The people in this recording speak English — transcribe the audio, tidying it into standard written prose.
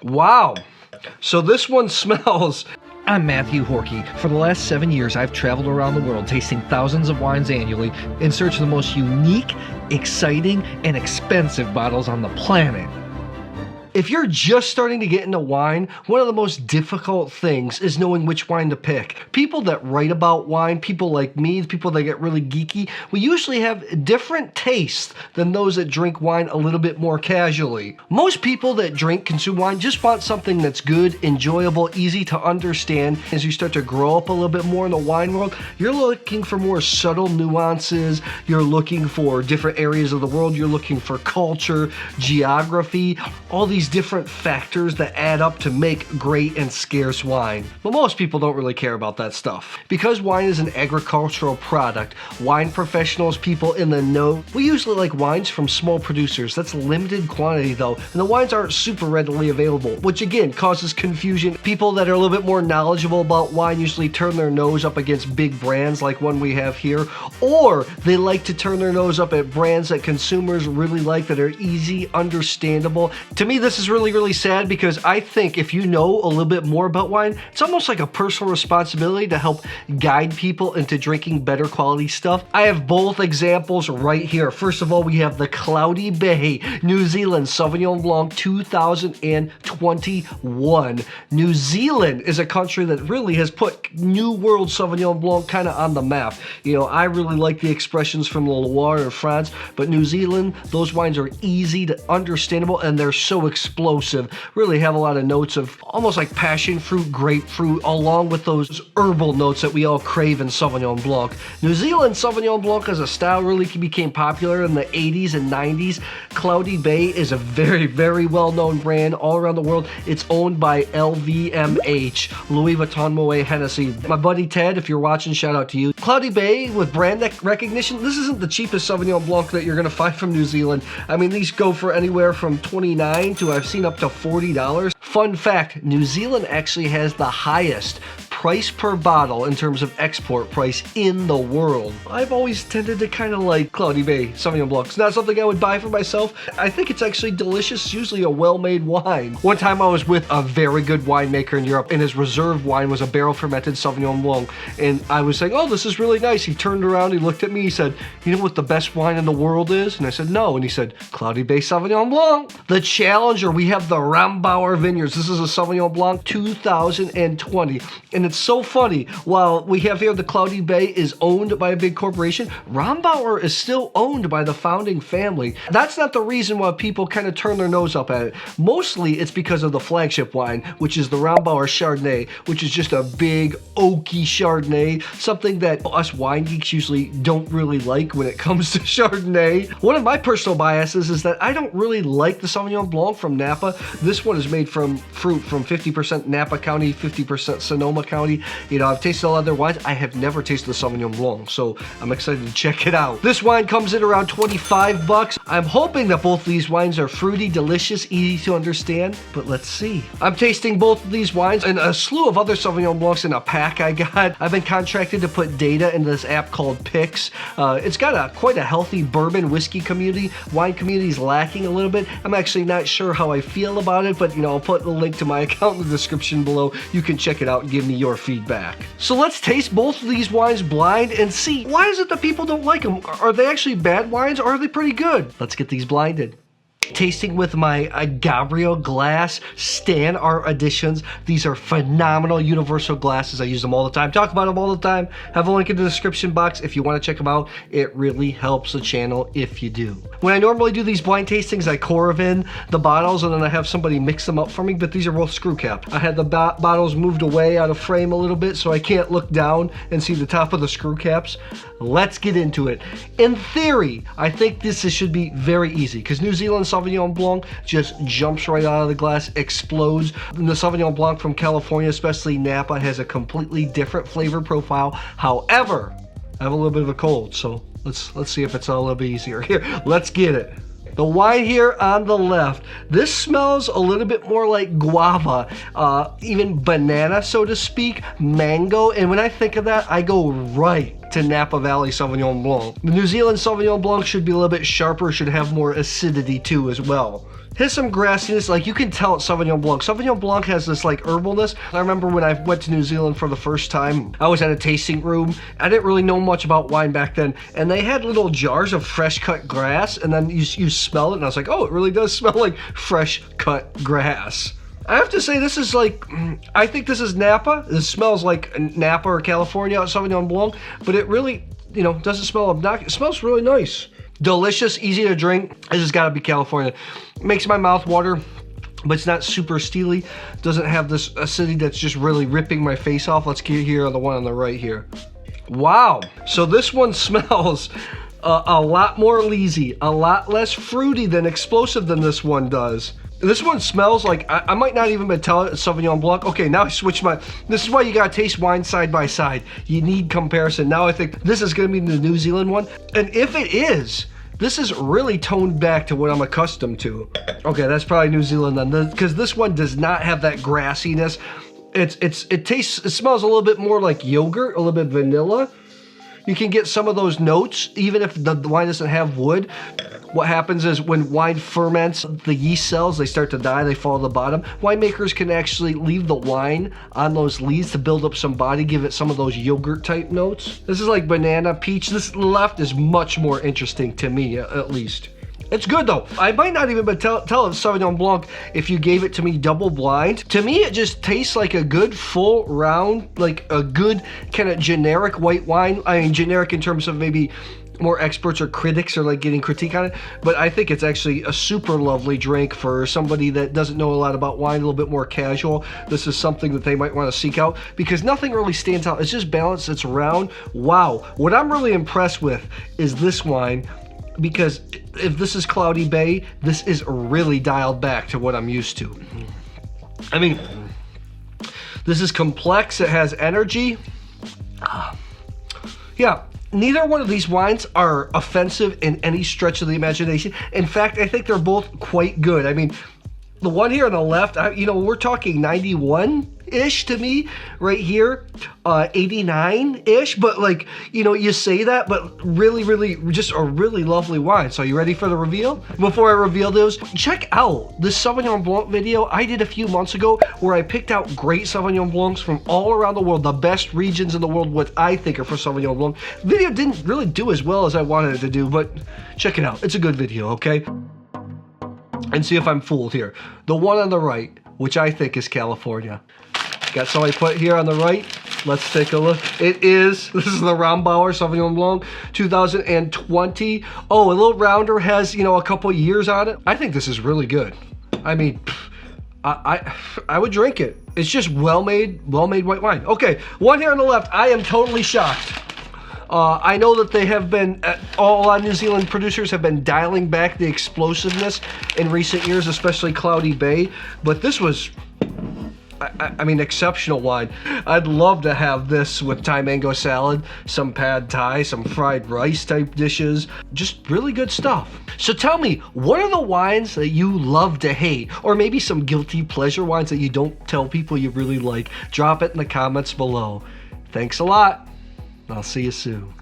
Wow. So this one smells. I'm Matthew Horkey. For the last 7 years, I've traveled around the world tasting thousands of wines annually in search of the most unique, exciting, and expensive bottles on the planet. If you're just starting to get into wine, one of the most difficult things is knowing which wine to pick. People that write about wine, people like me, people that get really geeky, we usually have different tastes than those that drink wine a little bit more casually. Most people that consume wine just want something that's good, enjoyable, easy to understand. As you start to grow up a little bit more in the wine world, you're looking for more subtle nuances, you're looking for different areas of the world, you're looking for culture, geography, all these different factors that add up to make great and scarce wine. But most people don't really care about that stuff. Because wine is an agricultural product, wine professionals, people in the know, we usually like wines from small producers. That's limited quantity though, and the wines aren't super readily available, which again causes confusion. People that are a little bit more knowledgeable about wine usually turn their nose up against big brands like one we have here, or they like to turn their nose up at brands that consumers really like that are easy, understandable. To me, this is really sad because I think if you know a little bit more about wine, it's almost like a personal responsibility to help guide people into drinking better quality stuff. I have both examples right here. First of all, we have the Cloudy Bay New Zealand Sauvignon Blanc 2021. New Zealand is a country that really has put New World Sauvignon Blanc kind of on the map. You know, I really like the expressions from the Loire in France, but New Zealand, those wines are easy to understandable and they're so explosive, really have a lot of notes of almost like passion fruit, grapefruit, along with those herbal notes that we all crave in Sauvignon Blanc. New Zealand Sauvignon Blanc as a style really became popular in the 80s and 90s. Cloudy Bay is a very well-known brand all around the world. It's owned by LVMH, Louis Vuitton Moet Hennessy. My buddy Ted, if you're watching, shout out to you. Cloudy Bay with brand recognition, this isn't the cheapest Sauvignon Blanc that you're gonna find from New Zealand. I mean, these go for anywhere from $29 to I've seen up to $40. Fun fact, New Zealand actually has the highest price per bottle in terms of export price in the world. I've always tended to kind of like Cloudy Bay Sauvignon Blanc. It's not something I would buy for myself. I think it's actually delicious. It's usually a well-made wine. One time I was with a very good winemaker in Europe and his reserve wine was a barrel fermented Sauvignon Blanc. And I was saying, oh, this is really nice. He turned around, he looked at me, he said, you know what the best wine in the world is? And I said, no. And he said, Cloudy Bay Sauvignon Blanc. The challenger, we have the Rombauer Vineyards. This is a Sauvignon Blanc 2020. And it's so funny, while we have here the Cloudy Bay is owned by a big corporation, Rombauer is still owned by the founding family. That's not the reason why people kind of turn their nose up at it. Mostly it's because of the flagship wine, which is the Rombauer Chardonnay, which is just a big oaky Chardonnay, something that us wine geeks usually don't really like when it comes to Chardonnay. One of my personal biases is that I don't really like the Sauvignon Blanc from Napa. This one is made from fruit from 50% Napa County, 50% Sonoma County. You know, I've tasted a lot of their wines. I have never tasted the Sauvignon Blanc, so I'm excited to check it out. This wine comes in around 25 bucks. I'm hoping that both of these wines are fruity, delicious, easy to understand, but let's see. I'm tasting both of these wines and a slew of other Sauvignon Blancs in a pack I got. I've been contracted to put data into this app called Pix. It's got quite a healthy bourbon whiskey community. Wine community is lacking a little bit. I'm actually not sure how I feel about it, but you know, I'll put the link to my account in the description below. You can check it out and give me your feedback. So let's taste both of these wines blind and see, why is it that people don't like them? Are they actually bad wines or are they pretty good? Let's get these blinded. Tasting with my Gabriel Glas Standart editions. These are phenomenal universal glasses. I use them all the time. Talk about them all the time. Have a link in the description box if you want to check them out. It really helps the channel if you do. When I normally do these blind tastings, I pour in the bottles and then I have somebody mix them up for me, but these are both screw cap. I had the bottles moved away out of frame a little bit so I can't look down and see the top of the screw caps. Let's get into it. In theory, I think this should be very easy because New Zealand Sauvignon Blanc just jumps right out of the glass, explodes. And the Sauvignon Blanc from California, especially Napa, has a completely different flavor profile. However, I have a little bit of a cold, so let's see if it's a little bit easier. Here, let's get it. The wine here on the left, this smells a little bit more like guava, even banana, so to speak, mango. And when I think of that, I go right to Napa Valley Sauvignon Blanc. The New Zealand Sauvignon Blanc should be a little bit sharper, should have more acidity too as well. Here's some grassiness, like you can tell it's Sauvignon Blanc. Sauvignon Blanc has this like herbalness. I remember when I went to New Zealand for the first time, I was at a tasting room. I didn't really know much about wine back then, and they had little jars of fresh cut grass, and then you smell it, and I was like, oh, it really does smell like fresh cut grass. I have to say, this is like, I think this is Napa. This smells like Napa or California Sauvignon Blanc, but it really, you know, doesn't smell obnoxious. It smells really nice. Delicious, easy to drink. This has got to be California. Makes my mouth water, but it's not super steely. Doesn't have this acidity that's just really ripping my face off. Let's get here on the one on the right here. Wow. So this one smells a lot more leesy, a lot less fruity than explosive than this one does. This one smells like, I might not even tell it it's Sauvignon Blanc. Okay, now I switched my, this is why you gotta taste wine side by side. You need comparison. Now I think this is gonna be the New Zealand one. And if it is, this is really toned back to what I'm accustomed to. Okay, that's probably New Zealand then, because this one does not have that grassiness. It smells a little bit more like yogurt, a little bit vanilla. You can get some of those notes, even if the wine doesn't have wood. What happens is when wine ferments, the yeast cells, they start to die, they fall to the bottom. Winemakers can actually leave the wine on those leaves to build up some body, give it some of those yogurt type notes. This is like banana, peach. This left is much more interesting to me, at least. It's good though. I might not even tell it's Sauvignon Blanc if you gave it to me double blind. To me, it just tastes like a good full round, like a good kind of generic white wine. I mean, generic in terms of maybe more experts or critics are like getting critique on it, but I think it's actually a super lovely drink for somebody that doesn't know a lot about wine, a little bit more casual. This is something that they might want to seek out because nothing really stands out. It's just balanced, it's round. Wow. What I'm really impressed with is this wine, because if this is Cloudy Bay, this is really dialed back to what I'm used to. I mean, this is complex, it has energy. Yeah, neither one of these wines are offensive in any stretch of the imagination. In fact, I think they're both quite good. I mean, the one here on the left, you know, we're talking 91-ish to me right here, 89-ish, but like, you know, you say that, but really, really, just a really lovely wine. So are you ready for the reveal? Before I reveal those, check out this Sauvignon Blanc video I did a few months ago where I picked out great Sauvignon Blancs from all around the world, the best regions in the world, what I think are for Sauvignon Blanc. The video didn't really do as well as I wanted it to do, but check it out. It's a good video, okay? And see if I'm fooled here. The one on the right, which I think is California. Got somebody put here on the right. Let's take a look. This is the Rombauer Sauvignon Blanc 2020. Oh, a little rounder, has, you know, a couple years on it. I think this is really good. I mean, I would drink it. It's just well-made white wine. Okay, one here on the left. I am totally shocked. I know that they have been, a lot of New Zealand producers have been dialing back the explosiveness in recent years, especially Cloudy Bay, but this was, I mean, exceptional wine. I'd love to have this with Thai mango salad, some pad Thai, some fried rice type dishes, just really good stuff. So tell me, what are the wines that you love to hate, or maybe some guilty pleasure wines that you don't tell people you really like? Drop it in the comments below. Thanks a lot. I'll see you soon.